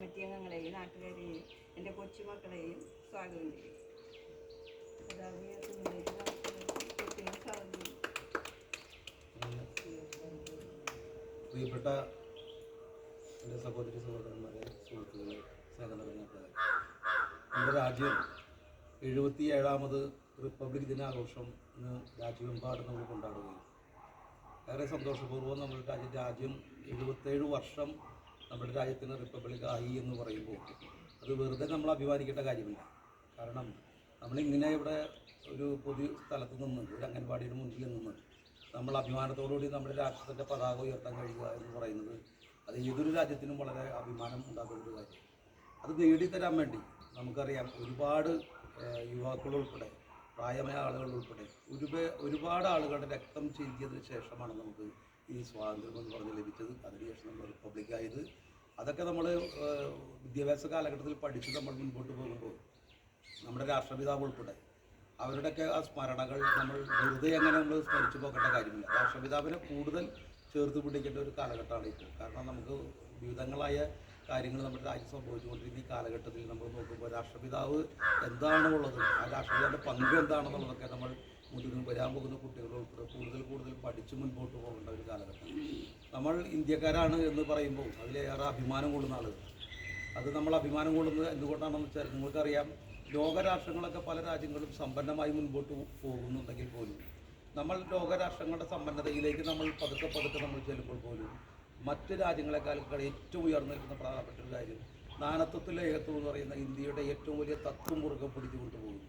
Committee അംഗങ്ങളെയും നാട്ടുകാരെയും എൻ്റെ കൊച്ചുമക്കളെയും സ്വാഗതം ചെയ്യും. പ്രിയപ്പെട്ട എൻ്റെ സഹോദരി സഹോദരന്മാരെ, സുഹൃത്തുക്കളെ, സഹകരണക്കാരെ, നമ്മുടെ രാജ്യം 77ാമത് റിപ്പബ്ലിക് ദിനാഘോഷം ഇന്ന് രാജ്യമെമ്പാടും നമ്മൾ കൊണ്ടാടുകയും ഏറെ സന്തോഷപൂർവ്വം നമ്മുടെ രാജ്യം 77 വർഷം നമ്മുടെ രാജ്യത്തിന് റിപ്പബ്ലിക് ആയി എന്ന് പറയുമ്പോൾ അത് വെറുതെ നമ്മൾ അഭിമാനിക്കേണ്ട കാര്യമില്ല. കാരണം നമ്മളിങ്ങനെ ഇവിടെ ഒരു പൊതു സ്ഥലത്ത് നിന്ന് ഒരു അംഗൻവാടിയുടെ മുന്നിൽ നിന്ന് നമ്മൾ അഭിമാനത്തോടുകൂടി നമ്മുടെ രാഷ്ട്രത്തിൻ്റെ പതാക ഉയർത്താൻ കഴിയുക എന്ന് പറയുന്നത് അത് ഏതൊരു രാജ്യത്തിനും വളരെ അഭിമാനം ഉണ്ടാക്കുന്ന ഒരു കാര്യം. അത് നേടിത്തരാൻ വേണ്ടി നമുക്കറിയാം ഒരുപാട് യുവാക്കൾ ഉൾപ്പെടെ പ്രായമായ ആളുകൾ ഉൾപ്പെടെ ഒരുപാട് ആളുകളുടെ രക്തം ചിന്തിയതിന് ശേഷമാണ് നമുക്ക് ഈ സ്വാതന്ത്ര്യം എന്ന് പറഞ്ഞ് ലഭിച്ചത്. അതിനുശേഷം നമ്മൾ റിപ്പബ്ലിക്കായത്. അതൊക്കെ നമ്മൾ വിദ്യാഭ്യാസ കാലഘട്ടത്തിൽ പഠിച്ച് നമ്മൾ മുൻപോട്ട് പോകുമ്പോൾ നമ്മുടെ രാഷ്ട്രപിതാവ് ഉൾപ്പെടെ അവരുടെയൊക്കെ ആ സ്മരണകൾ നമ്മൾ വെറുതെ അങ്ങനെ നമ്മൾ സ്മരിച്ചു പോകേണ്ട കാര്യമില്ല. രാഷ്ട്രപിതാവിനെ കൂടുതൽ ചേർത്ത് പിടിക്കേണ്ട ഒരു കാലഘട്ടമാണ് ഇപ്പോൾ. കാരണം നമുക്ക് വിവിധങ്ങളായ കാര്യങ്ങൾ നമ്മുടെ രാജ്യം സംഭവിച്ചുകൊണ്ടിരിക്കുന്ന ഈ കാലഘട്ടത്തിൽ നമ്മൾ നോക്കുമ്പോൾ രാഷ്ട്രപിതാവ് എന്താണുള്ളത്, ആ രാഷ്ട്രപിതാവിൻ്റെ പങ്ക് എന്താണെന്നുള്ളതൊക്കെ നമ്മൾ വരാൻ പോകുന്ന കുട്ടികൾ ഉൾപ്പെടെ കൂടുതൽ പഠിച്ച് മുൻപോട്ട് പോകേണ്ട ഒരു കാലഘട്ടം. നമ്മൾ ഇന്ത്യക്കാരാണ് എന്ന് പറയുമ്പോൾ അതിലേറെ അഭിമാനം കൊള്ളുന്ന ആളുകൾ. അത് നമ്മൾ അഭിമാനം കൊള്ളുന്നത് എന്തുകൊണ്ടാണെന്ന് വെച്ചാൽ നിങ്ങൾക്കറിയാം, ലോകരാഷ്ട്രങ്ങളൊക്കെ പല രാജ്യങ്ങളും സമ്പന്നമായി മുൻപോട്ട് പോകുന്നുണ്ടെങ്കിൽ പോലും നമ്മൾ ലോകരാഷ്ട്രങ്ങളുടെ സമ്പന്നതയിലേക്ക് നമ്മൾ പതുക്കെ നമ്മൾ ചെല്ലുമ്പോൾ പോലും മറ്റ് രാജ്യങ്ങളെക്കാൾ ഏറ്റവും ഉയർന്നു നിൽക്കുന്ന പ്രധാനപ്പെട്ട ഒരു കാര്യം നാനാത്വത്തിലെ ഏകത്വം എന്ന് പറയുന്ന ഇന്ത്യയുടെ ഏറ്റവും വലിയ തത്വം മുറുകെ പിടിച്ചു കൊണ്ടുപോകുന്നു.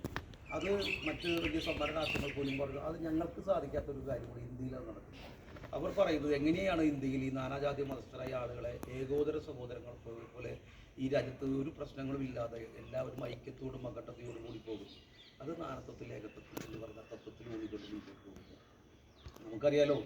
അത് മറ്റ് വലിയ സമ്പന്ന രാഷ്ട്രങ്ങൾ പോലും പറഞ്ഞു അത് ഞങ്ങൾക്ക് സാധിക്കാത്തൊരു കാര്യമാണ് ഇന്ത്യയിലാണ് നടക്കുന്നത്. അവർ പറയുന്നത് എങ്ങനെയാണ് ഇന്ത്യയിൽ ഈ നാനാജാതി മതസ്ഥരായ ആളുകളെ ഏകോദര സഹോദരങ്ങൾ പോലെ ഈ രാജ്യത്ത് ഒരു പ്രശ്നങ്ങളും ഇല്ലാതെ എല്ലാവരും ഐക്യത്തോടും അഘട്ടത്തോടും കൂടി പോകുന്നു. അത് നാനാത്വത്തിൽ ഏകത്വത്തിൽ എന്ന് പറഞ്ഞ തത്വത്തിൽ ഊന്നിക്കൊണ്ട് മുൻപോട്ട് പോകുന്നു. നമുക്കറിയാലോ,